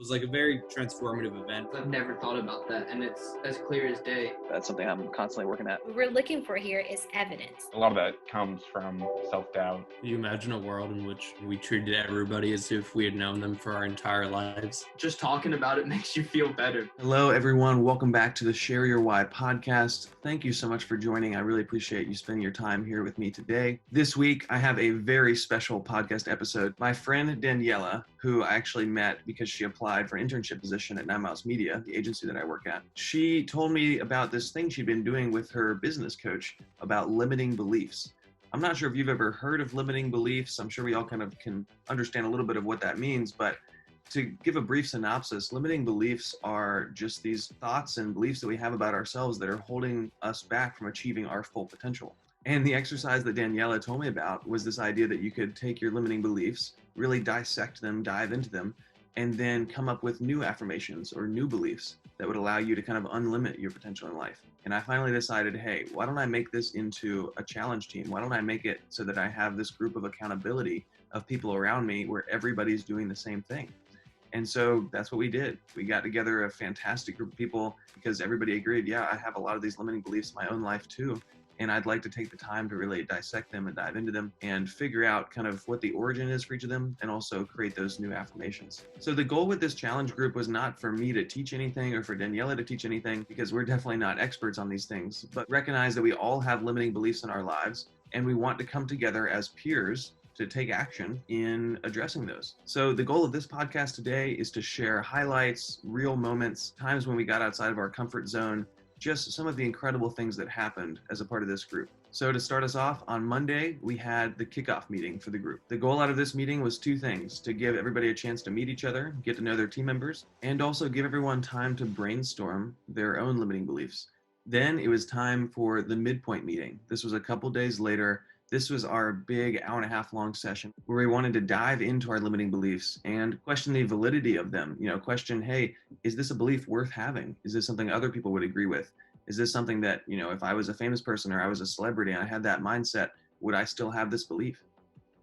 It was like a very transformative event. I've never thought about that, and it's as clear as day. That's something I'm constantly working at. What we're looking for here is evidence. A lot of that comes from self-doubt. Can you imagine a world in which we treated everybody as if we had known them for our entire lives? Just talking about it makes you feel better. Hello, everyone. Welcome back to the Share Your Why podcast. Thank you so much for joining. I really appreciate you spending your time here with me today. This week, I have a very special podcast episode. My friend Daniela, who I actually met because she applied for an internship position at 9 Miles Media, the agency that I work at. She told me about this thing she'd been doing with her business coach about limiting beliefs. I'm not sure if you've ever heard of limiting beliefs. I'm sure we all kind of can understand a little bit of what that means, but to give a brief synopsis, limiting beliefs are just these thoughts and beliefs that we have about ourselves that are holding us back from achieving our full potential. And the exercise that Daniela told me about was this idea that you could take your limiting beliefs, really dissect them, dive into them, and then come up with new affirmations or new beliefs that would allow you to kind of unlimit your potential in life. And I finally decided, hey, why don't I make this into a challenge team? Why don't I make it so that I have this group of accountability of people around me where everybody's doing the same thing? And so that's what we did. We got together a fantastic group of people because everybody agreed, yeah, I have a lot of these limiting beliefs in my own life too. And I'd like to take the time to really dissect them and dive into them and figure out kind of what the origin is for each of them and also create those new affirmations. So the goal with this challenge group was not for me to teach anything or for Daniela to teach anything, because we're definitely not experts on these things, but recognize that we all have limiting beliefs in our lives and we want to come together as peers to take action in addressing those. So the goal of this podcast today is to share highlights, real moments, times when we got outside of our comfort zone, just some of the incredible things that happened as a part of this group. So to start us off, on Monday, we had the kickoff meeting for the group. The goal out of this meeting was two things: to give everybody a chance to meet each other, get to know their team members, and also give everyone time to brainstorm their own limiting beliefs. Then it was time for the midpoint meeting. This was a couple days later. This was our big hour-and-a-half long session where we wanted to dive into our limiting beliefs and question the validity of them. Question, hey, is this a belief worth having? Is this something other people would agree with? Is this something that, if I was a famous person or I was a celebrity and I had that mindset, would I still have this belief?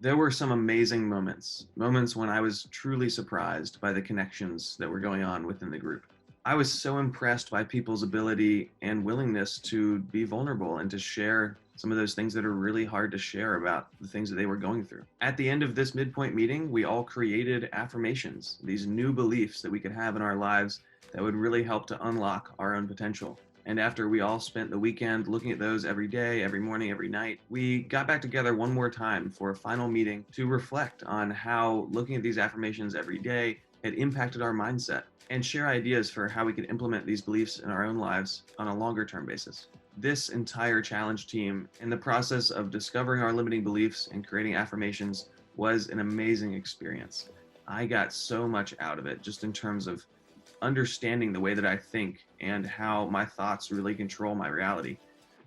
There were some amazing moments when I was truly surprised by the connections that were going on within the group. I was so impressed by people's ability and willingness to be vulnerable and to share some of those things that are really hard to share about the things that they were going through. At the end of this midpoint meeting, we all created affirmations, these new beliefs that we could have in our lives that would really help to unlock our own potential. And after we all spent the weekend looking at those every day, every morning, every night, we got back together one more time for a final meeting to reflect on how looking at these affirmations every day had impacted our mindset and share ideas for how we could implement these beliefs in our own lives on a longer term basis. This entire challenge team, in the process of discovering our limiting beliefs and creating affirmations, was an amazing experience. I got so much out of it, just in terms of understanding the way that I think and how my thoughts really control my reality.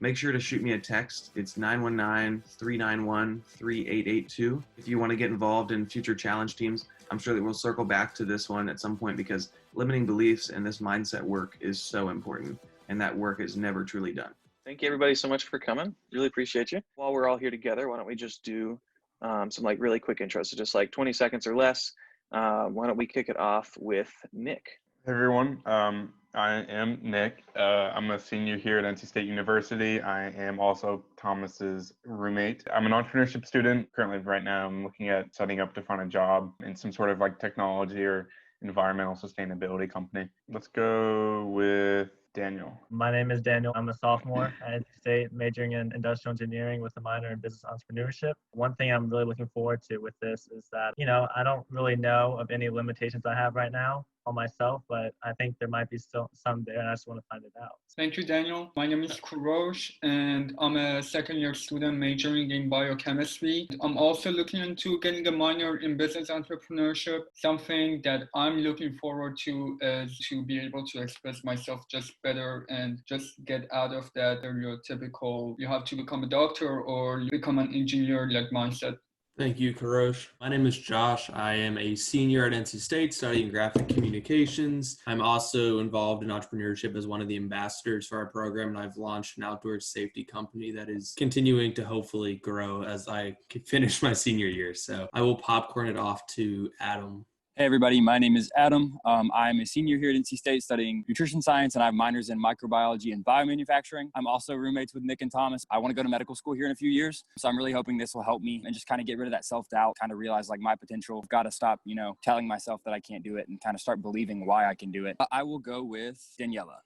Make sure to shoot me a text. It's 919-391-3882 if you want to get involved in future challenge teams. I'm sure that we'll circle back to this one at some point because limiting beliefs and this mindset work is so important, and that work is never truly done. Thank you everybody so much for coming. Really appreciate you. While we're all here together, why don't we just do some really quick intros, so just 20 seconds or less. Why don't we kick it off with Nick? Hey everyone, I am Nick. I'm a senior here at NC State University. I am also Thomas's roommate. I'm an entrepreneurship student. Currently right now I'm looking at setting up to find a job in some sort of technology or environmental sustainability company. Let's go with Daniel. My name is Daniel. I'm a sophomore at NC State, majoring in industrial engineering with a minor in business entrepreneurship. One thing I'm really looking forward to with this is that, I don't really know of any limitations I have right now on myself, but I think there might be still some there, and I just want to find it out. Thank you, Daniel. My name is Kurosh, and I'm a second-year student majoring in biochemistry. I'm also looking into getting a minor in business entrepreneurship. Something that I'm looking forward to is to be able to express myself just better and just get out of that stereotypical, you have to become a doctor or become an engineer mindset. Thank you, Karosh. My name is Josh. I am a senior at NC State studying graphic communications. I'm also involved in entrepreneurship as one of the ambassadors for our program, and I've launched an outdoor safety company that is continuing to hopefully grow as I finish my senior year. So I will popcorn it off to Adam. Hey everybody, my name is Adam. I'm a senior here at NC State studying nutrition science, and I have minors in microbiology and biomanufacturing. I'm also roommates with Nick and Thomas. I want to go to medical school here in a few years, so I'm really hoping this will help me and just kind of get rid of that self-doubt, kind of realize like my potential. I've got to stop, telling myself that I can't do it and kind of start believing why I can do it. I will go with Daniela.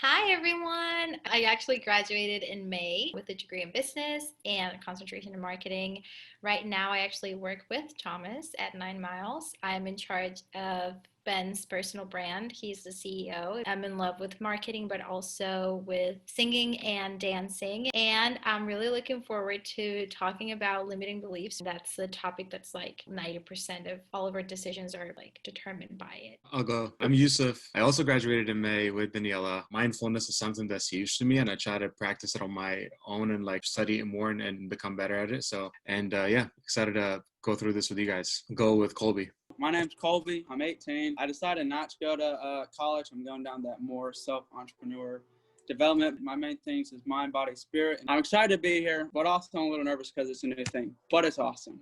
Hi, everyone. I actually graduated in May with a degree in business and a concentration in marketing. Right now, I actually work with Thomas at 9 Miles. I'm in charge of Ben's personal brand. He's the CEO. I'm in love with marketing, but also with singing and dancing. And I'm really looking forward to talking about limiting beliefs. That's the topic that's like 90% of all of our decisions are like determined by it. I'll go. I'm Yusuf. I also graduated in May with Daniela. Mindfulness is something that's huge to me, and I try to practice it on my own and like study it more and become better at it. So, excited to go through this with you guys. Go with Colby. My name's Colby. I'm 18. I decided not to go to college. I'm going down that more self-entrepreneur development. My main things is mind, body, spirit. I'm excited to be here, but also I'm a little nervous because it's a new thing, but it's awesome.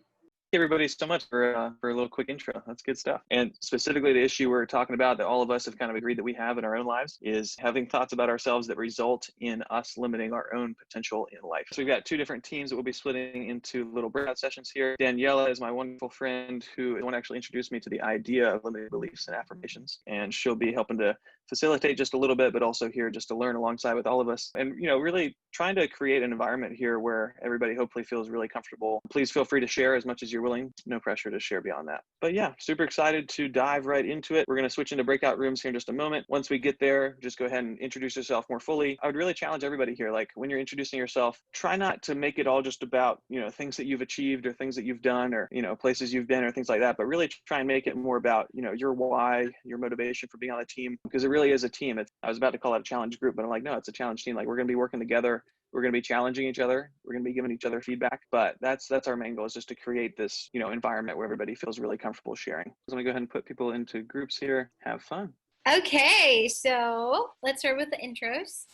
Thank everybody so much for a little quick intro. That's good stuff. And specifically the issue we're talking about that all of us have kind of agreed that we have in our own lives is having thoughts about ourselves that result in us limiting our own potential in life. So we've got two different teams that we'll be splitting into little breakout sessions here. Daniela is my wonderful friend who is the one who actually introduced me to the idea of limiting beliefs and affirmations. And she'll be helping to facilitate just a little bit, but also here just to learn alongside with all of us and, really trying to create an environment here where everybody hopefully feels really comfortable. Please feel free to share as much as you're willing. No pressure to share beyond that. But yeah, super excited to dive right into it. We're going to switch into breakout rooms here in just a moment. Once we get there, just go ahead and introduce yourself more fully. I would really challenge everybody here, like when you're introducing yourself, try not to make it all just about, things that you've achieved or things that you've done or, places you've been or things like that, but really try and make it more about, your why, your motivation for being on the team, because it really is a team. I was about to call it a challenge group, but I'm like, no, it's a challenge team. Like we're going to be working together. We're going to be challenging each other. We're going to be giving each other feedback, but that's our main goal is just to create this, environment where everybody feels really comfortable sharing. So I'm going to go ahead and put people into groups here. Have fun. Okay, so let's start with the intros.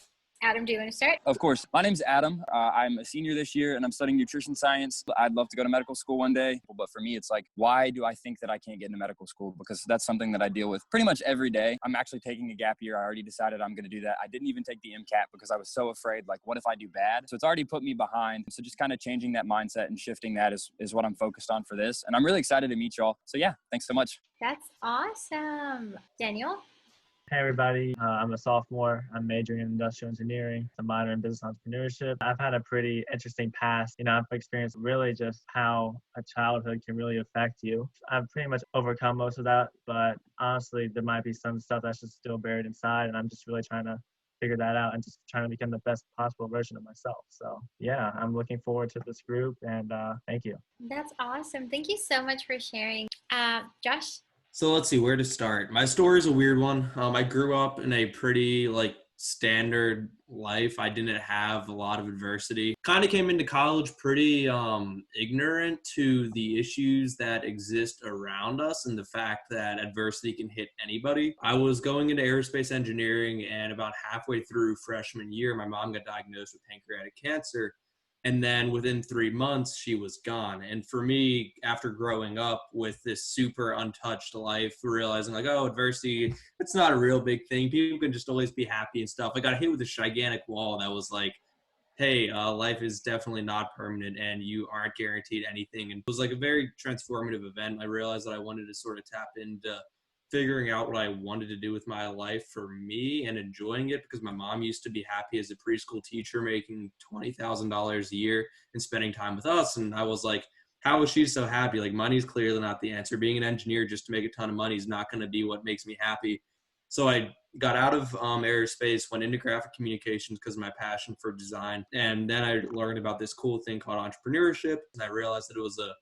Adam, do you want to start? Of course. My name's Adam. I'm a senior this year and I'm studying nutrition science. I'd love to go to medical school one day, but for me, it's like, why do I think that I can't get into medical school? Because that's something that I deal with pretty much every day. I'm actually taking a gap year. I already decided I'm going to do that. I didn't even take the MCAT because I was so afraid, like, what if I do bad? So it's already put me behind. So just kind of changing that mindset and shifting that is what I'm focused on for this. And I'm really excited to meet y'all. So yeah, thanks so much. That's awesome. Daniel? Hey everybody, I'm a sophomore. I'm majoring in industrial engineering, a minor in business entrepreneurship. I've had a pretty interesting past. I've experienced really just how a childhood can really affect you. I've pretty much overcome most of that, but honestly, there might be some stuff that's just still buried inside, and I'm just really trying to figure that out and just trying to become the best possible version of myself. So yeah, I'm looking forward to this group, and thank you. That's awesome. Thank you so much for sharing. Josh? So let's see where to start. My story is a weird one. I grew up in a pretty standard life. I didn't have a lot of adversity. Kind of came into college pretty ignorant to the issues that exist around us and the fact that adversity can hit anybody. I was going into aerospace engineering, and about halfway through freshman year, my mom got diagnosed with pancreatic cancer. And then within 3 months, she was gone. And for me, after growing up with this super untouched life, realizing adversity, it's not a real big thing. People can just always be happy and stuff. I got hit with a gigantic wall that was like, hey, life is definitely not permanent and you aren't guaranteed anything. And it was a very transformative event. I realized that I wanted to sort of tap into figuring out what I wanted to do with my life for me and enjoying it, because my mom used to be happy as a preschool teacher making $20,000 a year and spending time with us. And I was like, how is she so happy? Money's clearly not the answer. Being an engineer just to make a ton of money is not going to be what makes me happy. So I got out of aerospace, went into graphic communications because of my passion for design. And then I learned about this cool thing called entrepreneurship. And I realized that it was a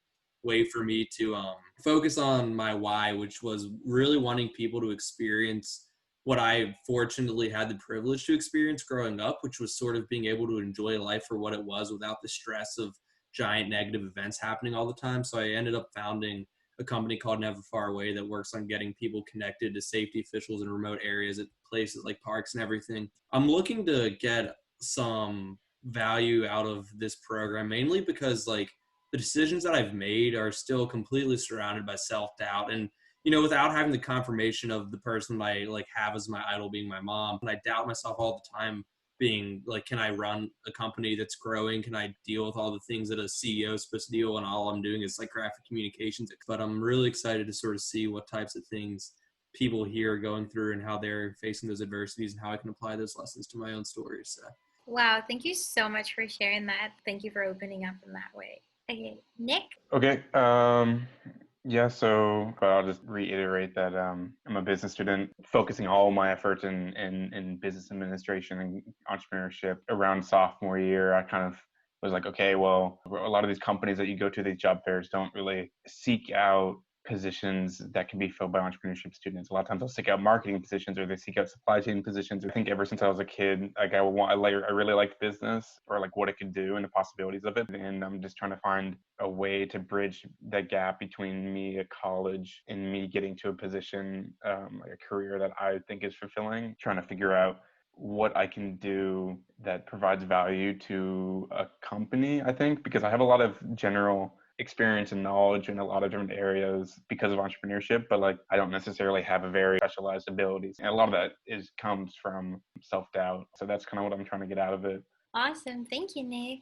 way for me to focus on my why, which was really wanting people to experience what I fortunately had the privilege to experience growing up, which was sort of being able to enjoy life for what it was without the stress of giant negative events happening all the time. So I ended up founding a company called Never Far Away that works on getting people connected to safety officials in remote areas at places like parks and everything. I'm looking to get some value out of this program, mainly because the decisions that I've made are still completely surrounded by self-doubt. And without having the confirmation of the person I like have as my idol being my mom. And I doubt myself all the time, being like, can I run a company that's growing? Can I deal with all the things that a CEO is supposed to deal? And all I'm doing is like graphic communications. But I'm really excited to sort of see what types of things people here are going through and how they're facing those adversities and how I can apply those lessons to my own stories. So. Wow, thank you so much for sharing that. Thank you for opening up in that way. Okay, Nick? Okay. Yeah, so I'll just reiterate that I'm a business student, focusing all my efforts in business administration and entrepreneurship. Around sophomore year, I kind of was like, okay, well, a lot of these companies that you go to, these job fairs, don't really seek out positions that can be filled by entrepreneurship students. A lot of times they'll seek out marketing positions or they seek out supply chain positions. I think ever since I was a kid, like I really liked business, or like what it could do and the possibilities of it. And I'm just trying to find a way to bridge that gap between me at college and me getting to a position, like a career that I think is fulfilling, trying to figure out what I can do that provides value to a company, I think, because I have a lot of general experience and knowledge in a lot of different areas because of entrepreneurship, but like I don't necessarily have a very specialized abilities. And a lot of that comes from self-doubt. So that's kind of what I'm trying to get out of it. Awesome. Thank you, Nick.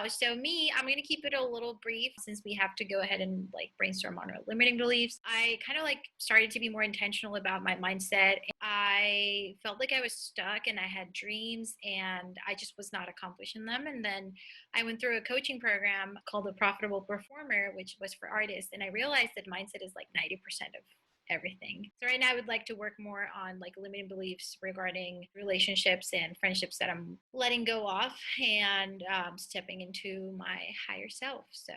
So me, I'm going to keep it a little brief since we have to go ahead and like brainstorm on our limiting beliefs. I kind of like started to be more intentional about my mindset. I felt like I was stuck and I had dreams and I just was not accomplishing them. And then I went through a coaching program called the Profitable Performer, which was for artists. And I realized that mindset is like 90% of everything. So right now I would like to work more on like limiting beliefs regarding relationships and friendships that I'm letting go of and stepping into my higher self. So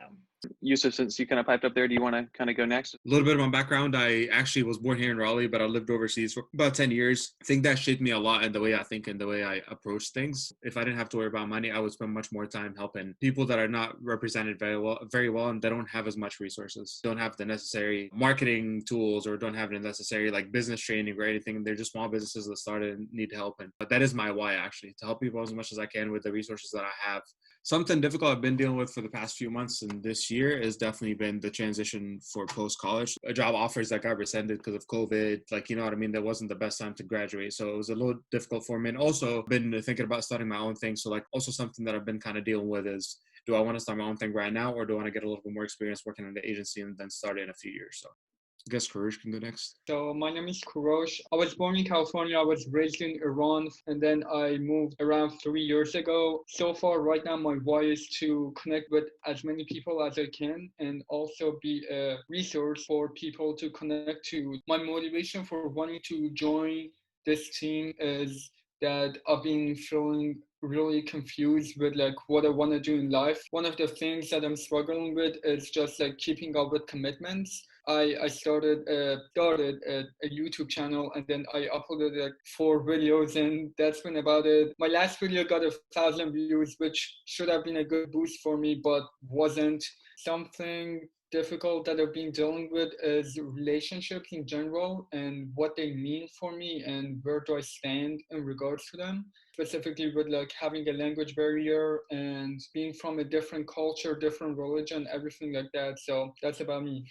Yusuf, since you kind of piped up there, do you want to kind of go next? A little bit of my background. I actually was born here in Raleigh, but I lived overseas for about 10 years. I think that shaped me a lot in the way I think and the way I approach things. If I didn't have to worry about money, I would spend much more time helping people that are not represented very well, and they don't have as much resources, don't have the necessary marketing tools, or don't have the necessary like business training or anything. They're just small businesses that started and need help. But that is my why, actually, to help people as much as I can with the resources that I have. Something difficult I've been dealing with for the past few months and this year has definitely been the transition for post-college. Job offers that got rescinded because of COVID, like, you know what I mean? That wasn't the best time to graduate. So it was a little difficult for me. And also been thinking about starting my own thing. So like also something that I've been kind of dealing with is, do I want to start my own thing right now, or do I want to get a little bit more experience working in the agency and then start it in a few years? So I guess Kurosh can go next. So my name is Kurosh. I was born in California. I was raised in Iran, and then I moved around 3 years ago. So far, right now, my why is to connect with as many people as I can and also be a resource for people to connect to. My motivation for wanting to join this team is that I've been feeling really confused with like what I want to do in life. One of the things that I'm struggling with is just like keeping up with commitments. I started a YouTube channel, and then I uploaded like 4 videos, and that's been about it. My last video got 1,000 views, which should have been a good boost for me, but wasn't. Something difficult that I've been dealing with is relationships in general and what they mean for me and where do I stand in regards to them, specifically with like having a language barrier and being from a different culture, different religion, everything like that. So that's about me.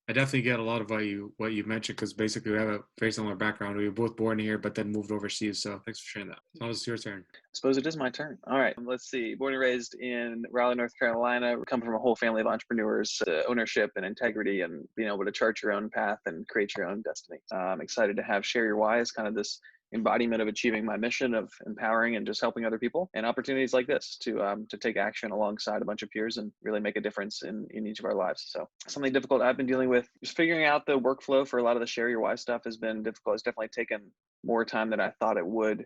I definitely get a lot of what you mentioned, because basically we have a very similar background. We were both born here, but then moved overseas. So thanks for sharing that. Now it's your turn. I suppose it is my turn. All right, let's see. Born and raised in Raleigh, North Carolina. Come from a whole family of entrepreneurs, ownership and integrity, and being able to chart your own path and create your own destiny. I'm excited to have Share Your Why as kind of this embodiment of achieving my mission of empowering and just helping other people, and opportunities like this to take action alongside a bunch of peers and really make a difference in each of our lives. So something difficult I've been dealing with is figuring out the workflow for a lot of the Share Your Why stuff has been difficult. It's definitely taken more time than I thought it would.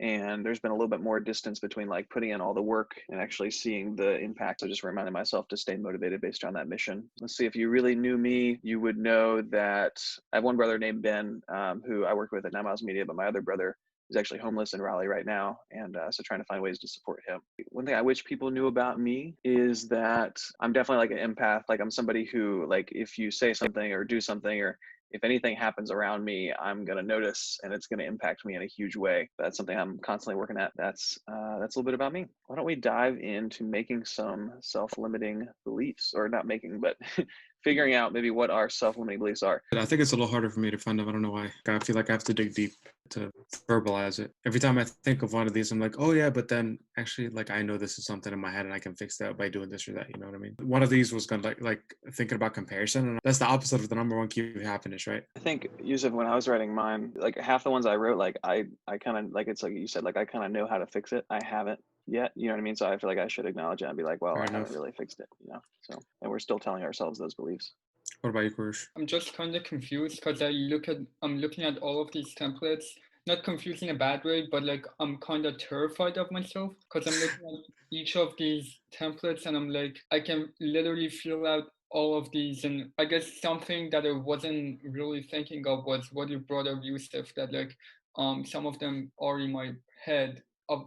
And there's been a little bit more distance between like putting in all the work and actually seeing the impact. So just reminding myself to stay motivated based on that mission. Let's see, if you really knew me, you would know that I have one brother named Ben, who I work with at 9 Miles Media, but my other brother is actually homeless in Raleigh right now. And so trying to find ways to support him. One thing I wish people knew about me is that I'm definitely like an empath. Like I'm somebody who, like, if you say something or do something, or if anything happens around me, I'm going to notice and it's going to impact me in a huge way. That's something I'm constantly working at. That's a little bit about me. Why don't we dive into making some self-limiting beliefs, or not making, but figuring out maybe what our self-limiting beliefs are. I think it's a little harder for me to find them. I don't know why. I feel like I have to dig deep to verbalize it. Every time I think of one of these, I'm like, oh yeah, but then actually, like, I know this is something in my head and I can fix that by doing this or that. You know what I mean? One of these was going to like thinking about comparison, and that's the opposite of the number one key of happiness, right? I think, Yusuf, when I was writing mine, like half the ones I wrote, like I kind of, like, it's like you said, like I kind of know how to fix it. I haven't yet, you know what I mean? So I feel like I should acknowledge it and be like, well, Fair I enough. haven't really fixed it, you know? So, and we're still telling ourselves those beliefs. What about you, Kurush? I'm just kind of confused because I'm looking at all of these templates, not confused in a bad way, but like I'm kind of terrified of myself because I'm looking at each of these templates and I'm like, I can literally fill out all of these. And I guess something that I wasn't really thinking of was what you brought up, Yusuf, that like some of them are in my head. I've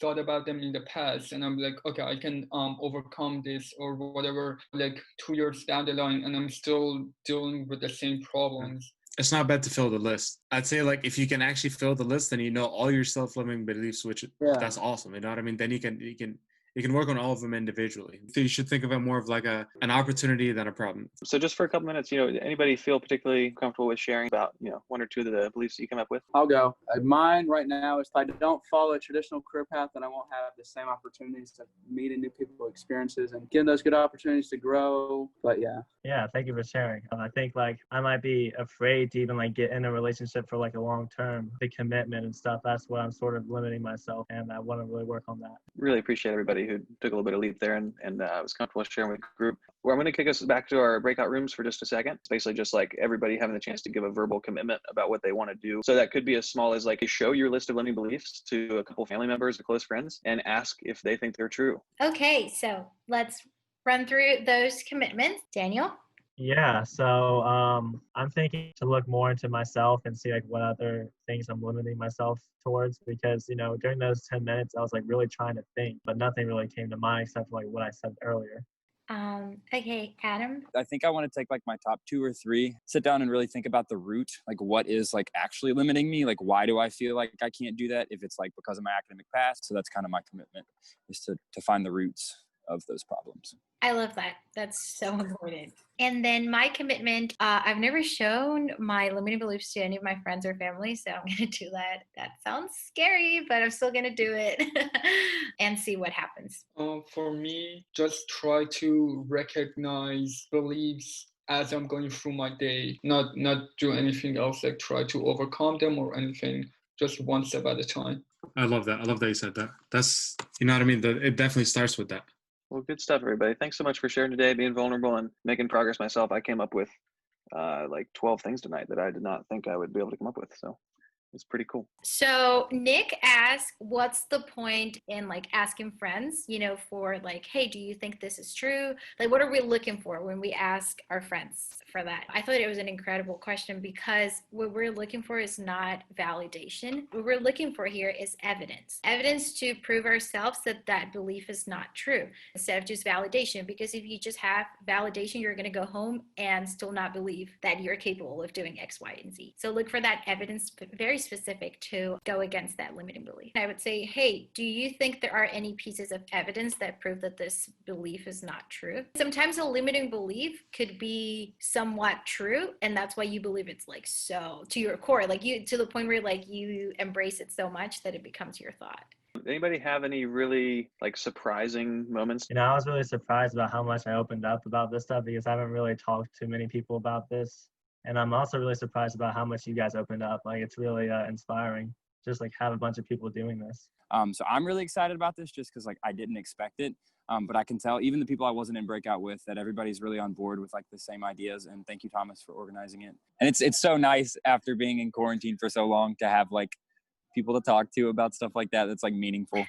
thought about them in the past and I'm like, okay, I can overcome this or whatever, like 2 years down the line and I'm still dealing with the same problems. It's not bad to fill the list. I'd say, like, if you can actually fill the list, then you know all your self-limiting beliefs, which that's awesome. You know what I mean? Then you can work on all of them individually. So you should think of it more of like an opportunity than a problem. So just for a couple minutes, you know, anybody feel particularly comfortable with sharing about, you know, one or two of the beliefs that you come up with? I'll go. Mine right now is if I don't follow a traditional career path, then I won't have the same opportunities to meet new people, experiences, and getting those good opportunities to grow. But yeah. Yeah, thank you for sharing. I think like I might be afraid to even like get in a relationship for like a long term, the commitment and stuff. That's what I'm sort of limiting myself, and I want to really work on that. Really appreciate everybody who took a little bit of leap there and was comfortable sharing with the group. Well, I'm going to kick us back to our breakout rooms for just a second. It's basically just like everybody having the chance to give a verbal commitment about what they want to do. So that could be as small as like you show your list of limiting beliefs to a couple family members or close friends and ask if they think they're true. Okay, so let's run through those commitments. Daniel? Yeah, so I'm thinking to look more into myself and see like what other things I'm limiting myself towards, because you know during those 10 minutes I was like really trying to think, but nothing really came to mind except for like what I said earlier. Okay, Adam? I think I want to take like my top 2 or 3, sit down and really think about the root, like what is like actually limiting me? Like, why do I feel like I can't do that? If it's like because of my academic past. So that's kind of my commitment, is to find the roots of those problems. I love that. That's so important. And then my commitment, I've never shown my limiting beliefs to any of my friends or family, so I'm going to do that. That sounds scary, but I'm still going to do it and see what happens. For me, just try to recognize beliefs as I'm going through my day, not do anything else, like try to overcome them or anything, just one step at a time. I love that. I love that you said that. That's, you know what I mean? It definitely starts with that. Well, good stuff, everybody. Thanks so much for sharing today, being vulnerable and making progress myself. I came up with like 12 things tonight that I did not think I would be able to come up with. So it's pretty cool. So Nick asked, what's the point in like asking friends, you know, for like, hey, do you think this is true? Like, what are we looking for when we ask our friends for that? I thought it was an incredible question because what we're looking for is not validation. What we're looking for here is evidence. Evidence to prove ourselves that that belief is not true instead of just validation. Because if you just have validation, you're going to go home and still not believe that you're capable of doing X, Y, and Z. So look for that evidence, very specific to go against that limiting belief. I would say, hey, do you think there are any pieces of evidence that prove that this belief is not true? Sometimes a limiting belief could be somewhat true, and that's why you believe it's like so to your core, like you to the point where like you embrace it so much that it becomes your thought. Anybody have any really like surprising moments? You know, I was really surprised about how much I opened up about this stuff because I haven't really talked to many people about this. And I'm also really surprised about how much you guys opened up. Like, it's really inspiring, just like have a bunch of people doing this. So I'm really excited about this just because like I didn't expect it. But I can tell even the people I wasn't in breakout with that everybody's really on board with like the same ideas. And thank you, Thomas, for organizing it. And it's so nice after being in quarantine for so long to have like people to talk to about stuff like that. That's like meaningful.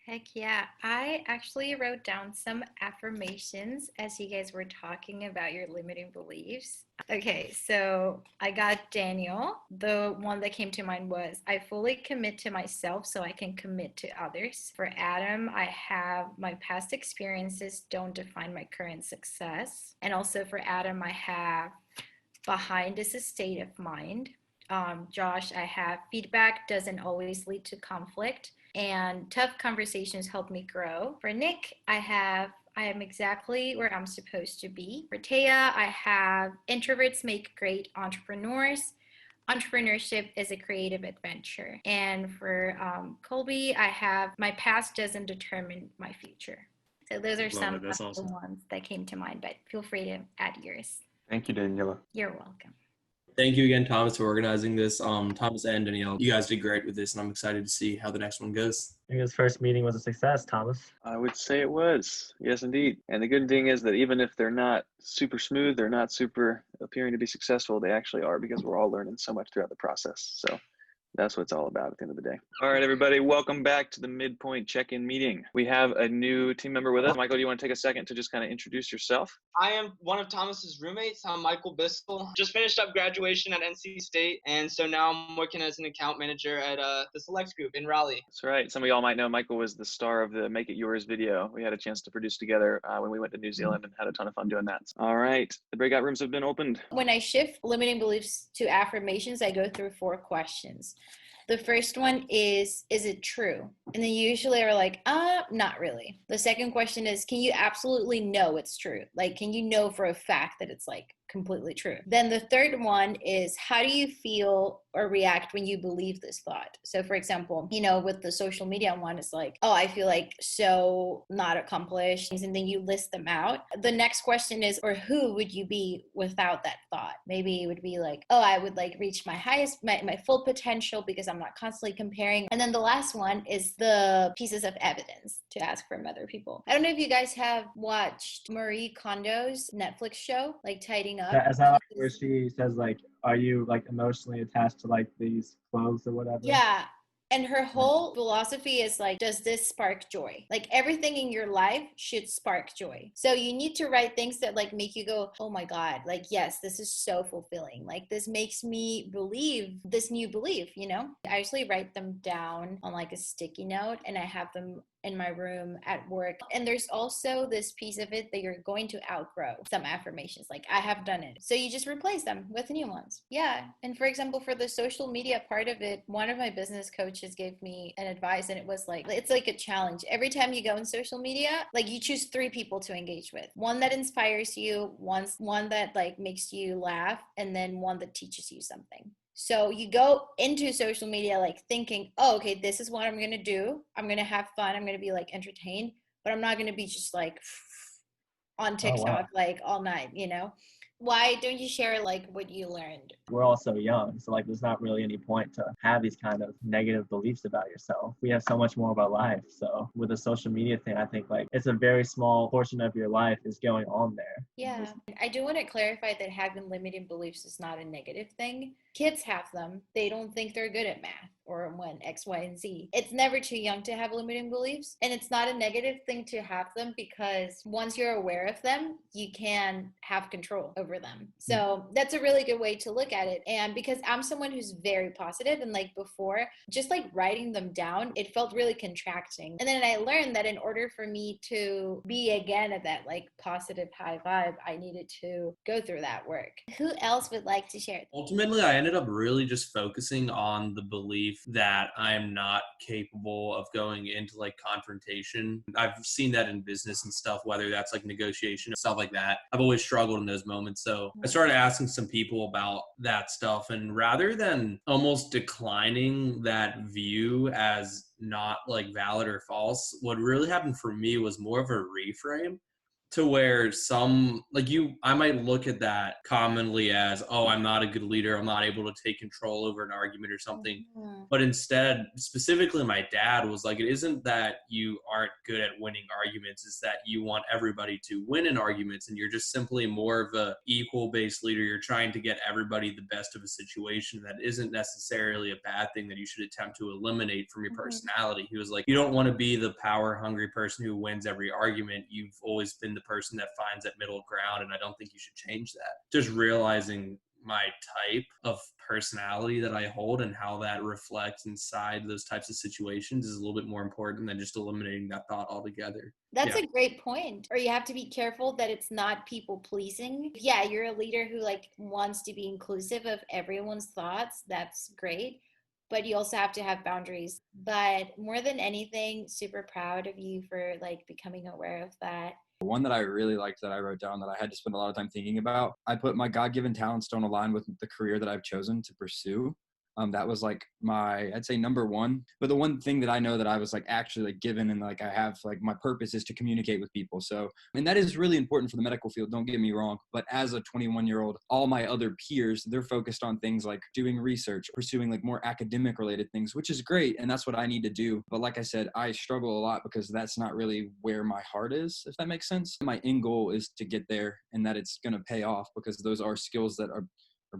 Heck yeah. I actually wrote down some affirmations as you guys were talking about your limiting beliefs. Okay, so I got Daniel. The one that came to mind was, I fully commit to myself so I can commit to others. For Adam, I have my past experiences don't define my current success. And also for Adam, I have behind is a state of mind. Josh, I have feedback doesn't always lead to conflict. And tough conversations help me grow. For Nick, I I am exactly where I'm supposed to be. For Taya, I have introverts make great entrepreneurs. Entrepreneurship is a creative adventure. And for Colby, I have my past doesn't determine my future. So those are Love some it. That's of the awesome. ones that came to mind, but feel free to add yours. Thank you, Daniela. You're welcome. Thank you again, Thomas, for organizing this. Thomas and Danielle, you guys did great with this, and I'm excited to see how the next one goes. I think this first meeting was a success, Thomas. I would say it was. Yes, indeed. And the good thing is that even if they're not super smooth, they're not super appearing to be successful, they actually are, because we're all learning so much throughout the process. So that's what it's all about at the end of the day. All right, everybody, welcome back to the midpoint check-in meeting. We have a new team member with us. Michael, do you want to take a second to just kind of introduce yourself? I am one of Thomas's roommates. I'm Michael Bissell. Just finished up graduation at NC State, and so now I'm working as an account manager at the Select Group in Raleigh. That's right. Some of y'all might know Michael was the star of the Make It Yours video we had a chance to produce together when we went to New Zealand and had a ton of fun doing that. All right, the breakout rooms have been opened. When I shift limiting beliefs to affirmations, I go through 4 questions. The first one is it true? And then you usually are like, not really. The second question is, can you absolutely know it's true? Like, can you know for a fact that it's like completely true? Then the third one is, how do you feel or react when you believe this thought? So for example, with the social media one, it's like, oh, I feel like so not accomplished. And then you list them out. The next question is, or who would you be without that thought? Maybe it would be like, oh, I would like reach my highest, my full potential because I'm not constantly comparing. And then the last one is the pieces of evidence to ask from other people. I don't know if you guys have watched Marie Kondo's Netflix show, like Tidying Up. As I like where she says like, are you like emotionally attached to like these clothes or whatever? Yeah. And her whole philosophy is like, does this spark joy? Like everything in your life should spark joy. So you need to write things that like make you go, oh my God, like, yes, this is so fulfilling. Like this makes me believe this new belief, I usually write them down on like a sticky note and I have them in my room at work. And there's also this piece of it that you're going to outgrow some affirmations. Like I have done it. So you just replace them with new ones. Yeah. And for example, for the social media part of it, one of my business coaches gave me an advice and it was like, it's like a challenge. Every time you go on social media, like you choose 3 people to engage with. One that inspires you, one that like makes you laugh, and then one that teaches you something. So you go into social media like thinking, oh, okay, this is what I'm going to do. I'm going to have fun. I'm going to be like entertained, but I'm not going to be just like on TikTok like all night, Why don't you share like what you learned? We're all so young, so like there's not really any point to have these kind of negative beliefs about yourself. We have so much more about life. So with the social media thing, I think like it's a very small portion of your life is going on there. Yeah. I do want to clarify that having limiting beliefs is not a negative thing. Kids have them. They don't think they're good at math or when X, Y, and Z. It's never too young to have limiting beliefs. And it's not a negative thing to have them because once you're aware of them, you can have control over them. So that's a really good way to look at it. And because I'm someone who's very positive and like before, just like writing them down, it felt really contracting. And then I learned that in order for me to be again at that like positive high vibe, I needed to go through that work. Who else would like to share? Ultimately, I ended up really just focusing on the belief that I am not capable of going into like confrontation. I've seen that in business and stuff, whether that's like negotiation, stuff like that. I've always struggled in those moments. So I started asking some people about that stuff. And rather than almost declining that view as not like valid or false, what really happened for me was more of a reframe. To where I might look at that commonly as, oh, I'm not a good leader. I'm not able to take control over an argument or something. Mm-hmm. But instead, specifically my dad was like, it isn't that you aren't good at winning arguments. It's that you want everybody to win in arguments. And you're just simply more of a equal-based leader. You're trying to get everybody the best of a situation. That isn't necessarily a bad thing that you should attempt to eliminate from your personality. He was like, you don't want to be the power-hungry person who wins every argument. You've always been the person that finds that middle ground, and I don't think you should change that. Just realizing my type of personality that I hold and how that reflects inside those types of situations is a little bit more important than just eliminating that thought altogether. That's a great point. Or you have to be careful that it's not people pleasing. Yeah, you're a leader who like wants to be inclusive of everyone's thoughts. That's great. But you also have to have boundaries. But more than anything, super proud of you for like becoming aware of that. One that I really liked that I wrote down that I had to spend a lot of time thinking about, I put my God-given talents don't align with the career that I've chosen to pursue. That was like I'd say number one. But the one thing that I know that I was like actually like given and like I have like my purpose is to communicate with people. So, and that is really important for the medical field, don't get me wrong. But as a 21-year-old, all my other peers, they're focused on things like doing research, pursuing like more academic related things, which is great. And that's what I need to do. But like I said, I struggle a lot because that's not really where my heart is, if that makes sense. My end goal is to get there and that it's going to pay off because those are skills that are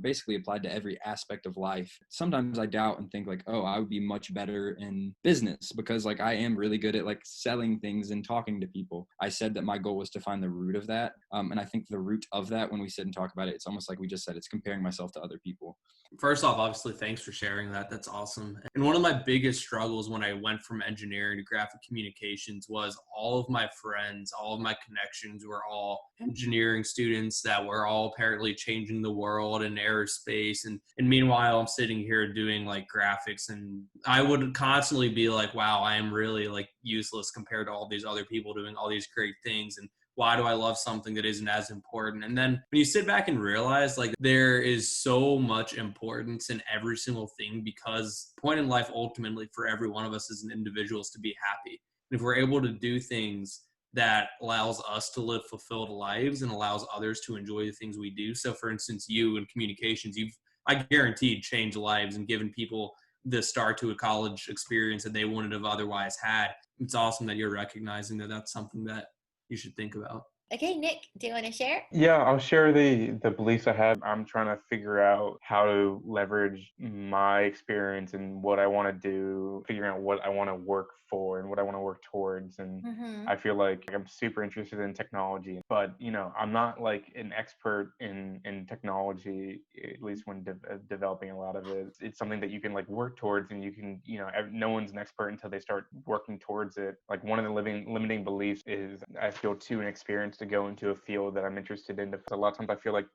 basically applied to every aspect of life. Sometimes I doubt and think like, oh, I would be much better in business because like I am really good at like selling things and talking to people. I said that my goal was to find the root of that. And I think the root of that, when we sit and talk about it, it's almost like we just said, it's comparing myself to other people. First off, obviously, thanks for sharing that. That's awesome. And one of my biggest struggles when I went from engineering to graphic communications was all of my friends, all of my connections were all engineering students that were all apparently changing the world in aerospace. And meanwhile, I'm sitting here doing like graphics, and I would constantly be like, wow, I am really like useless compared to all these other people doing all these great things. And why do I love something that isn't as important? And then when you sit back and realize like there is so much importance in every single thing, because the point in life ultimately for every one of us as an individual is to be happy. And if we're able to do things that allows us to live fulfilled lives and allows others to enjoy the things we do. So for instance, you in communications, I guaranteed changed lives and given people the start to a college experience that they wouldn't have otherwise had. It's awesome that you're recognizing that that's something that you should think about. Okay, Nick, do you want to share? Yeah, I'll share the beliefs I have. I'm trying to figure out how to leverage my experience and what I want to do, figuring out what I want to work for and what I want to work towards. And I feel like I'm super interested in technology, but I'm not like an expert in technology, at least when developing a lot of it. It's something that you can like work towards, and you can, no one's an expert until they start working towards it. Like one of the limiting beliefs is I feel too inexperienced to go into a field that I'm interested in. A lot of times I feel like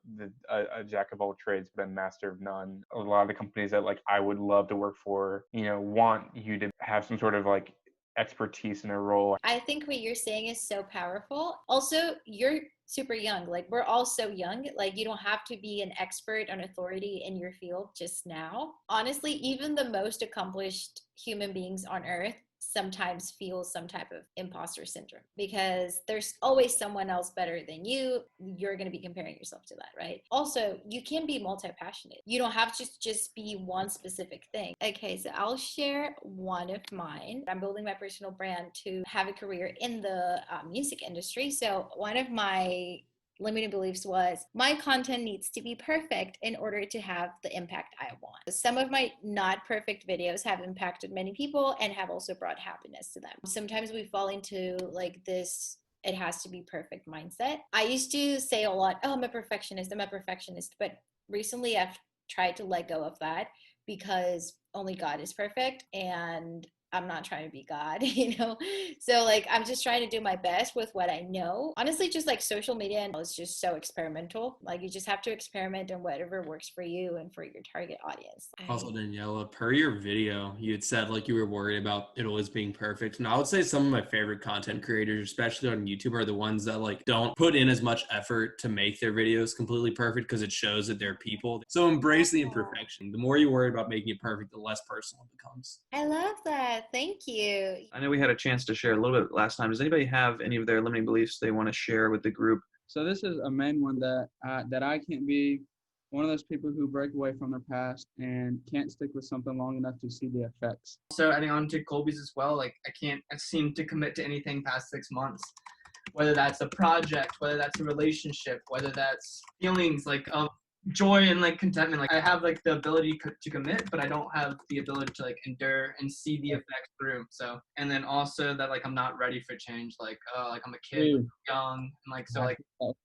a jack of all trades, but a master of none. A lot of the companies that like I would love to work for, want you to have some sort of like expertise in a role. I think what you're saying is so powerful. Also, you're super young. Like we're all so young. Like you don't have to be an expert, an authority in your field just now. Honestly, even the most accomplished human beings on earth sometimes feel some type of imposter syndrome because there's always someone else better than you. You're going to be comparing yourself to that, right? Also, you can be multi-passionate. You don't have to just be one specific thing. Okay, so I'll share one of mine. I'm building my personal brand to have a career in the music industry. So one of my limiting beliefs was my content needs to be perfect in order to have the impact I want. Some of my not perfect videos have impacted many people and have also brought happiness to them. Sometimes we fall into like this it has to be perfect mindset. I used to say a lot, oh, I'm a perfectionist, but recently I've tried to let go of that because only God is perfect and I'm not trying to be God, So like, I'm just trying to do my best with what I know. Honestly, just like social media is just so experimental. Like you just have to experiment on whatever works for you and for your target audience. Also, Daniela, per your video, you had said like you were worried about it always being perfect. And I would say some of my favorite content creators, especially on YouTube, are the ones that like don't put in as much effort to make their videos completely perfect because it shows that they're people. So embrace the imperfection. The more you worry about making it perfect, the less personal it becomes. I love that. Thank you. I know we had a chance to share a little bit last time. Does anybody have any of their limiting beliefs they want to share with the group? So this is a main one that I can't be one of those people who break away from their past and can't stick with something long enough to see the effects. So adding on to Colby's as well, like I can't seem to commit to anything past 6 months, whether that's a project, whether that's a relationship, whether that's feelings like of joy and like contentment. Like I have like the ability to commit, but I don't have the ability to like endure and see the effects through. So, and then also that like I'm not ready for change. Like like I'm a kid, young, and like so like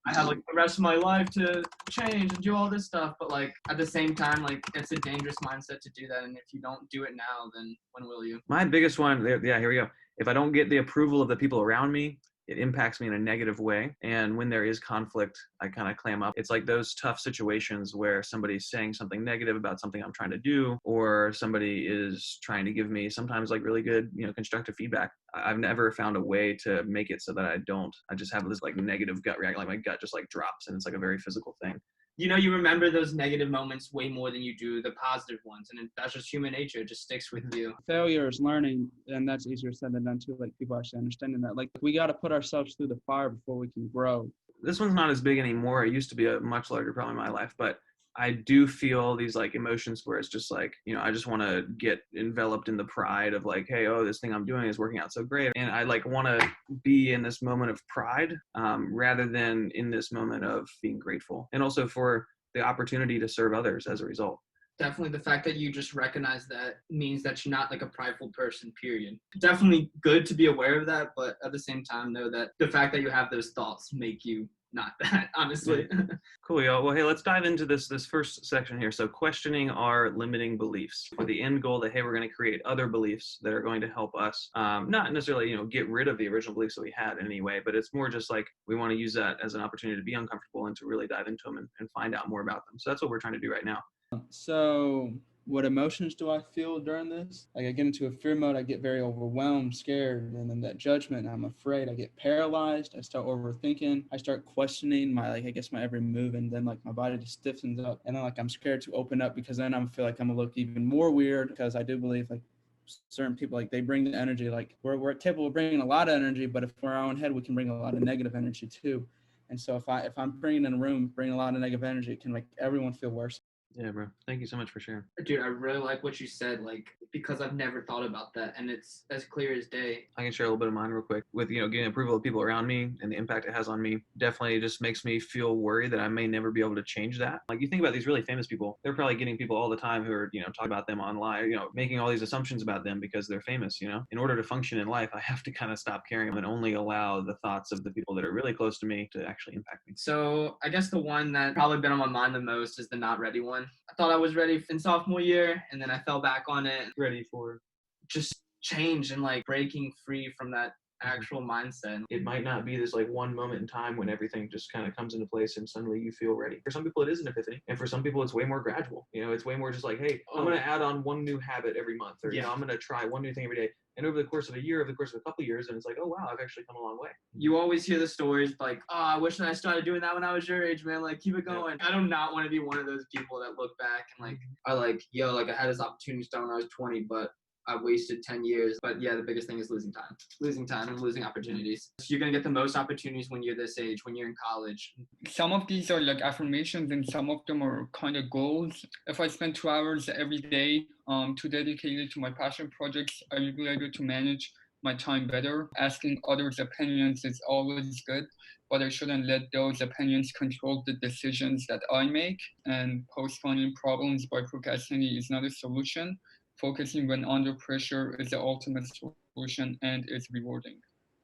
I have like the rest of my life to change and do all this stuff. But like at the same time, like it's a dangerous mindset to do that. And if you don't do it now, then when will you? My biggest one, yeah, here we go. If I don't get the approval of the people around me, it impacts me in a negative way. And when there is conflict, I kind of clam up. It's like those tough situations where somebody's saying something negative about something I'm trying to do, or somebody is trying to give me sometimes like really good, constructive feedback. I've never found a way to make it so that I just have this like negative gut reaction, like my gut just like drops, and it's like a very physical thing. You remember those negative moments way more than you do the positive ones, and that's just human nature. It just sticks with you. Failure is learning, and that's easier said than done too. Like people actually understanding that. Like we got to put ourselves through the fire before we can grow. This one's not as big anymore. It used to be a much larger problem in my life, but I do feel these like emotions where it's just like, I just want to get enveloped in the pride of like, hey, this thing I'm doing is working out so great. And I like want to be in this moment of pride rather than in this moment of being grateful. And also for the opportunity to serve others as a result. Definitely the fact that you just recognize that means that you're not like a prideful person, period. Definitely good to be aware of that, but at the same time, know that the fact that you have those thoughts make you not that, honestly. Cool, y'all. Well, hey, let's dive into this first section here. So questioning our limiting beliefs for the end goal that, hey, we're going to create other beliefs that are going to help us, not necessarily, get rid of the original beliefs that we had in any way, but it's more just like we want to use that as an opportunity to be uncomfortable and to really dive into them and find out more about them. So that's what we're trying to do right now. So what emotions do I feel during this? Like I get into a fear mode, I get very overwhelmed, scared, and then that judgment, I'm afraid, I get paralyzed, I start overthinking, I start questioning my every move, and then like my body just stiffens up, and then like I'm scared to open up because then I feel like I'm gonna look even more weird, because I do believe like certain people, like they bring the energy, like we're capable of bringing a lot of energy, but if we're our own head, we can bring a lot of negative energy too. And so if I'm bringing in a room, bringing a lot of negative energy, it can make everyone feel worse. Yeah, bro. Thank you so much for sharing. Dude, I really like what you said, like, because I've never thought about that, and it's as clear as day. I can share a little bit of mine real quick. With, getting approval of people around me and the impact it has on me, definitely just makes me feel worried that I may never be able to change that. Like, you think about these really famous people, they're probably getting people all the time who are, talking about them online, making all these assumptions about them because they're famous, In order to function in life, I have to kind of stop caring and only allow the thoughts of the people that are really close to me to actually impact me. So I guess the one that probably been on my mind the most is the not ready one. I thought I was ready in sophomore year, and then I fell back on it. Ready for just change and like breaking free from that actual mindset. It might not be this like one moment in time when everything just kind of comes into place and suddenly you feel ready. For some people, it is an epiphany. And for some people, it's way more gradual. It's way more just like, hey, I'm going to add on one new habit every month, or, I'm going to try one new thing every day. And over the course of a year, over the course of a couple of years, and it's like, oh, wow, I've actually come a long way. You always hear the stories like, oh, I wish I started doing that when I was your age, man. Like, keep it going. Yeah. I do not want to be one of those people that look back and like, are like, yo, like I had this opportunity to start when I was 20, but I wasted 10 years. But yeah, the biggest thing is losing time and losing opportunities. So you're going to get the most opportunities when you're this age, when you're in college. Some of these are like affirmations, and some of them are kind of goals. If I spend 2 hours every day to dedicate it to my passion projects, I'll be able to manage my time better. Asking others' opinions is always good, but I shouldn't let those opinions control the decisions that I make. And postponing problems by procrastinating is not a solution. Focusing when under pressure is the ultimate solution and is rewarding.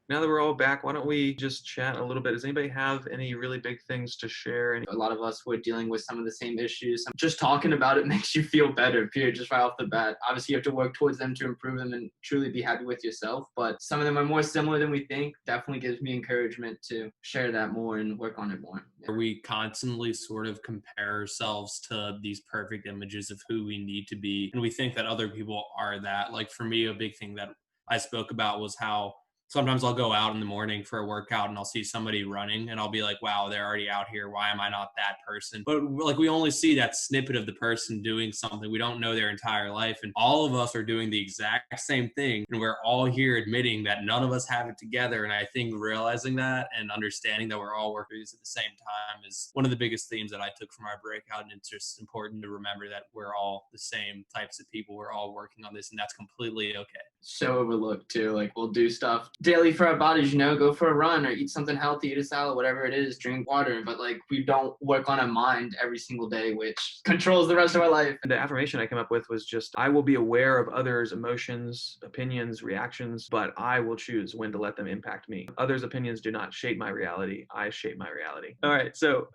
Now that we're all back, why don't we just chat a little bit? Does anybody have any really big things to share? A lot of us were dealing with some of the same issues. Just talking about it makes you feel better, period, just right off the bat. Obviously, you have to work towards them to improve them and truly be happy with yourself. But some of them are more similar than we think. Definitely gives me encouragement to share that more and work on it more. Yeah. We constantly sort of compare ourselves to these perfect images of who we need to be. And we think that other people are that. Like for me, a big thing that I spoke about was how sometimes I'll go out in the morning for a workout and I'll see somebody running and I'll be like, wow, they're already out here. Why am I not that person? But like, we only see that snippet of the person doing something. We don't know their entire life. And all of us are doing the exact same thing. And we're all here admitting that none of us have it together. And I think realizing that and understanding that we're all workers at the same time is one of the biggest themes that I took from our breakout. And it's just important to remember that we're all the same types of people. We're all working on this, and that's completely okay. So overlooked too. Like we'll do stuff daily for our bodies, go for a run or eat something healthy, eat a salad, whatever it is, drink water. But like we don't work on our mind every single day, which controls the rest of our life. The affirmation I came up with was just, I will be aware of others' emotions, opinions, reactions, but I will choose when to let them impact me. Others' opinions do not shape my reality. I shape my reality. All right. So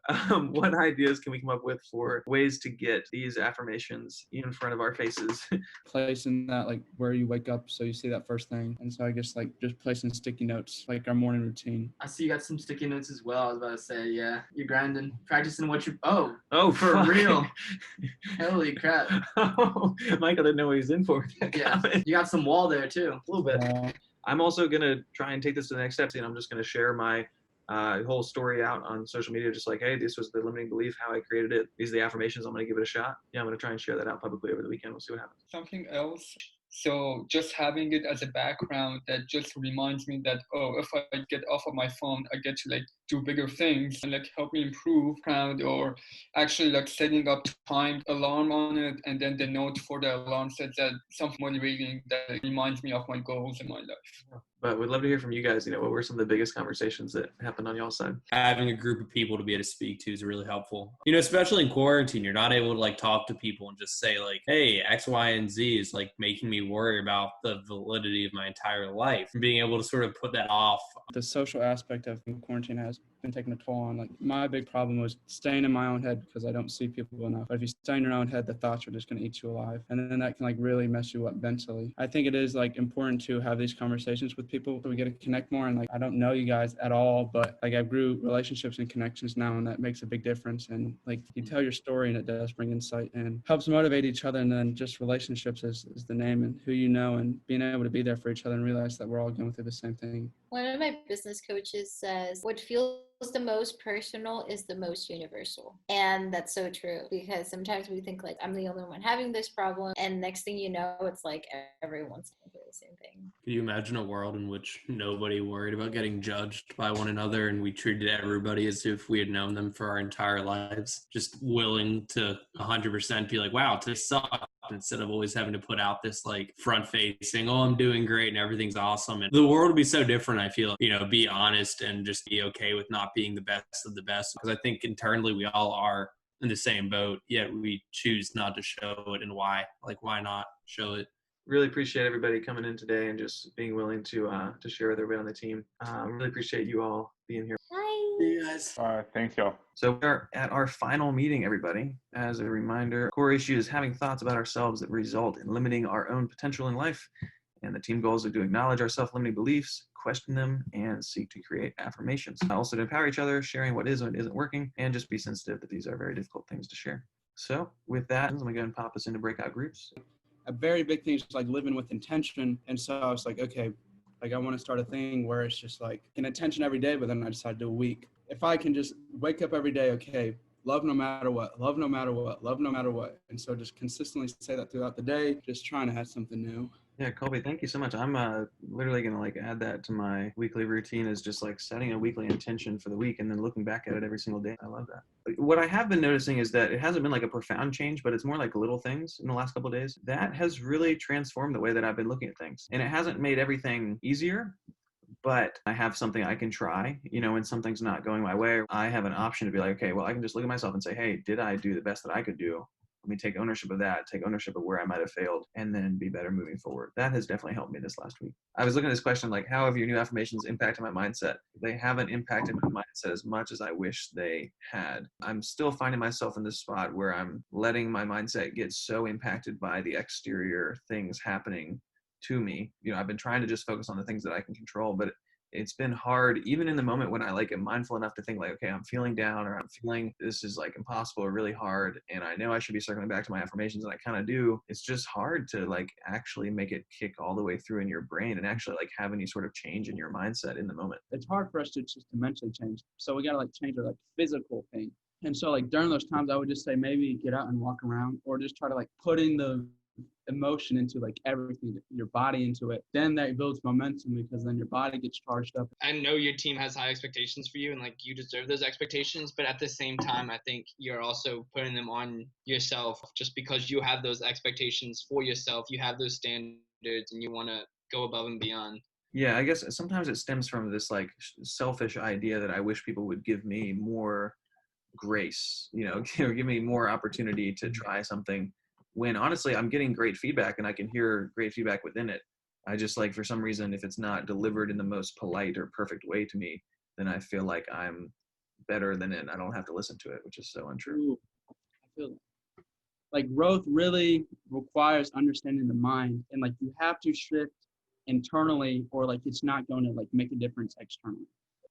what ideas can we come up with for ways to get these affirmations in front of our faces? Place in that, like where you wake up. So so you see that first thing. And so I guess like just placing sticky notes, like our morning routine. I see you got some sticky notes as well. I was about to say, yeah, you're grinding, practicing what you. Oh, for fuck. real. Holy crap. Oh, Michael didn't know what he was in for with that Yeah, comment. you got some wall there too. A little bit. I'm also going to try and take this to the next step, and I'm just going to share my whole story out on social media, just like, hey, this was the limiting belief, how I created it. These are the affirmations. I'm going to give it a shot. Yeah, I'm going to try and share that out publicly over the weekend. We'll see what happens. Something else. So just having it as a background that just reminds me that, oh, if I get off of my phone, I get to like do bigger things and like help me improve or actually like setting up timed alarm on it. And then the note for the alarm says that something motivating that reminds me of my goals in my life. But we'd love to hear from you guys. What were some of the biggest conversations that happened on y'all's side? Having a group of people to be able to speak to is really helpful. Especially in quarantine, you're not able to like talk to people and just say like, hey, X, Y, and Z is like making me worry about the validity of my entire life. And being able to sort of put that off. The social aspect of quarantine has been taking a toll on. Like my big problem was staying in my own head because I don't see people enough. But if you stay in your own head, the thoughts are just going to eat you alive. And then that can like really mess you up mentally. I think it is like important to have these conversations with people so we get to connect more. And like, I don't know you guys at all, but like I grew relationships and connections now, and that makes a big difference. And like you tell your story and it does bring insight and helps motivate each other. And then just relationships is the name, and who you know, and being able to be there for each other and realize that we're all going through the same thing. One of my business coaches says, what feels the most personal is the most universal. And that's so true, because sometimes we think like, I'm the only one having this problem. And next thing you know, it's like everyone's going through the same thing. Could you imagine a world in which nobody worried about getting judged by one another and we treated everybody as if we had known them for our entire lives? Just willing to 100% be like, wow, this sucks, instead of always having to put out this like front facing, oh, I'm doing great and everything's awesome. And the world would be so different, I feel, be honest and just be okay with not being the best of the best. Because I think internally we all are in the same boat, yet we choose not to show it. And why? Like, why not show it? Really appreciate everybody coming in today and just being willing to share with everybody on the team. Really appreciate you all being here. Hi. See you guys. Thanks, y'all. So we're at our final meeting, everybody. As a reminder, core issue is having thoughts about ourselves that result in limiting our own potential in life. And the team goals are to acknowledge our self-limiting beliefs, question them, and seek to create affirmations. Also to empower each other, sharing what is and isn't working, and just be sensitive that these are very difficult things to share. So with that, I'm going to go and pop us into breakout groups. A very big thing is like living with intention. And so I was like, okay, like I want to start a thing where it's just like an intention every day, but then I decided to do a week. If I can just wake up every day, okay, love no matter what, love no matter what, love no matter what. And so just consistently say that throughout the day, just trying to have something new. Yeah, Colby, thank you so much. I'm literally going to like add that to my weekly routine, is just like setting a weekly intention for the week and then looking back at it every single day. I love that. What I have been noticing is that it hasn't been like a profound change, but it's more like little things in the last couple of days. That has really transformed the way that I've been looking at things. And it hasn't made everything easier, but I have something I can try, when something's not going my way. I have an option to be like, okay, well, I can just look at myself and say, hey, did I do the best that I could do? Let me take ownership of that, take ownership of where I might have failed, and then be better moving forward. That has definitely helped me this last week. I was looking at this question, like, how have your new affirmations impacted my mindset? They haven't impacted my mindset as much as I wish they had. I'm still finding myself in this spot where I'm letting my mindset get so impacted by the exterior things happening to me. I've been trying to just focus on the things that I can control, but it's been hard, even in the moment when I like am mindful enough to think like, okay, I'm feeling down, or I'm feeling this is like impossible or really hard, and I know I should be circling back to my affirmations, and I kind of do. It's just hard to like actually make it kick all the way through in your brain and actually like have any sort of change in your mindset in the moment. It's hard for us to just mentally change. So we got to like change our like physical thing. And so like during those times, I would just say maybe get out and walk around, or just try to like put in the emotion into like everything, your body into it. Then that builds momentum, because then your body gets charged up. I know your team has high expectations for you, and like you deserve those expectations, but at the same time, I think you're also putting them on yourself, just because you have those expectations for yourself. You have those standards and you want to go above and beyond. Yeah, I guess sometimes it stems from this like selfish idea that I wish people would give me more grace, or give me more opportunity to try something, when honestly I'm getting great feedback and I can hear great feedback within it. I just like, for some reason, if it's not delivered in the most polite or perfect way to me, then I feel like I'm better than it. I don't have to listen to it, which is so untrue. Ooh, I feel like growth really requires understanding the mind, and like you have to shift internally, or like it's not going to like make a difference externally.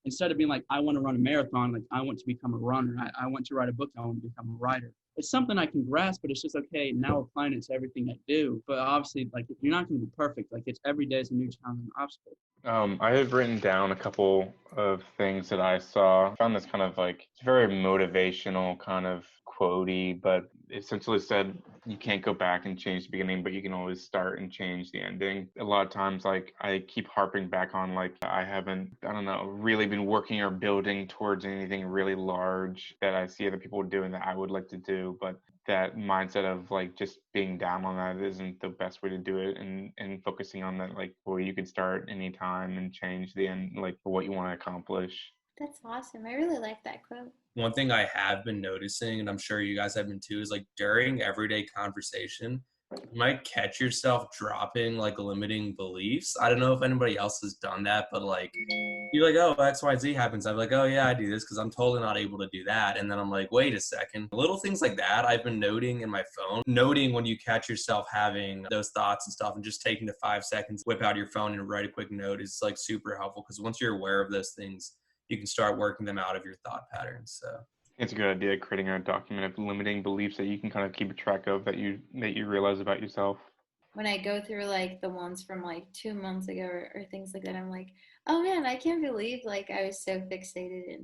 Instead of being like, I want to run a marathon, like I want to become a runner. I want to write a book. I want to become a writer. It's something I can grasp, but it's just, okay, now applying it to everything I do. But obviously, like, you're not going to be perfect. Like, it's every day is a new challenge and obstacle. I have written down a couple of things that I saw. I found this kind of like, it's very motivational kind of quotey, but essentially said you can't go back and change the beginning, but you can always start and change the ending. A lot of times, like, I keep harping back on, like, I haven't, I don't know, really been working or building towards anything really large that I see other people doing that I would like to do, but that mindset of like just being down on that isn't the best way to do it, and focusing on that, like, well, you could start anytime and change the end, like, for what you want to accomplish. That's awesome. I really like that quote. One thing I have been noticing, and I'm sure you guys have been too, is like during everyday conversation, you might catch yourself dropping like limiting beliefs. I don't know if anybody else has done that, but like you're like, oh, XYZ happens. I'm like, oh yeah, I do this because I'm totally not able to do that. And then I'm like, wait a second. Little things like that I've been noting in my phone. Noting when you catch yourself having those thoughts and stuff, and just taking the 5 seconds, whip out your phone and write a quick note is like super helpful, because once you're aware of those things, you can start working them out of your thought patterns. So It's a good idea, creating a document of limiting beliefs that you can kind of keep a track of, that you realize about yourself. When I go through like the ones from like 2 months ago, or things like that, I'm like, oh man, I can't believe like I was so fixated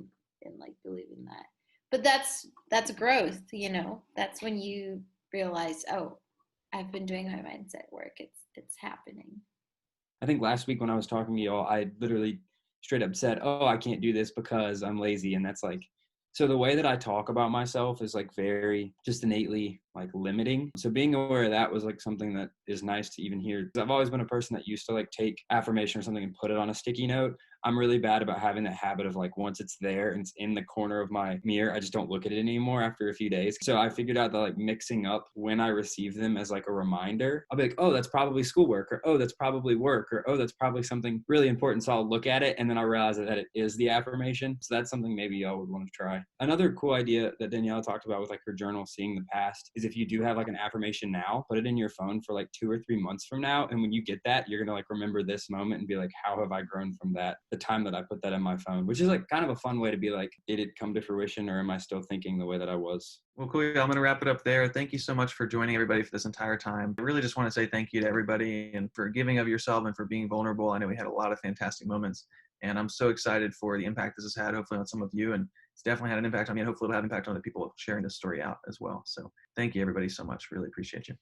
in like believing that. But that's growth, you know. That's when you realize, oh, I've been doing my mindset work. It's happening. I think last week when I was talking to y'all, I literally straight up said, oh, I can't do this because I'm lazy. And that's like, so the way that I talk about myself is like very just innately like limiting. So being aware of that was like something that is nice to even hear. I've always been a person that used to like take affirmation or something and put it on a sticky note. I'm really bad about having that habit of like, once it's there and it's in the corner of my mirror, I just don't look at it anymore after a few days. So I figured out that like mixing up when I receive them as like a reminder, I'll be like, oh, that's probably schoolwork, or oh, that's probably work, or oh, that's probably something really important. So I'll look at it and then I'll realize that it is the affirmation. So that's something maybe y'all would want to try. Another cool idea that Danielle talked about with like her journal, seeing the past, is if you do have like an affirmation now, put it in your phone for like 2 or 3 months from now. And when you get that, you're going to like remember this moment and be like, how have I grown from that? The time that I put that in my phone, which is like kind of a fun way to be like, did it come to fruition, or am I still thinking the way that I was? Well, cool. I'm going to wrap it up there. Thank you so much for joining everybody for this entire time. I really just want to say thank you to everybody, and for giving of yourself and for being vulnerable. I know we had a lot of fantastic moments, and I'm so excited for the impact this has had, hopefully on some of you. And it's definitely had an impact on me, and hopefully it'll have an impact on the people sharing this story out as well. So thank you everybody so much. Really appreciate you.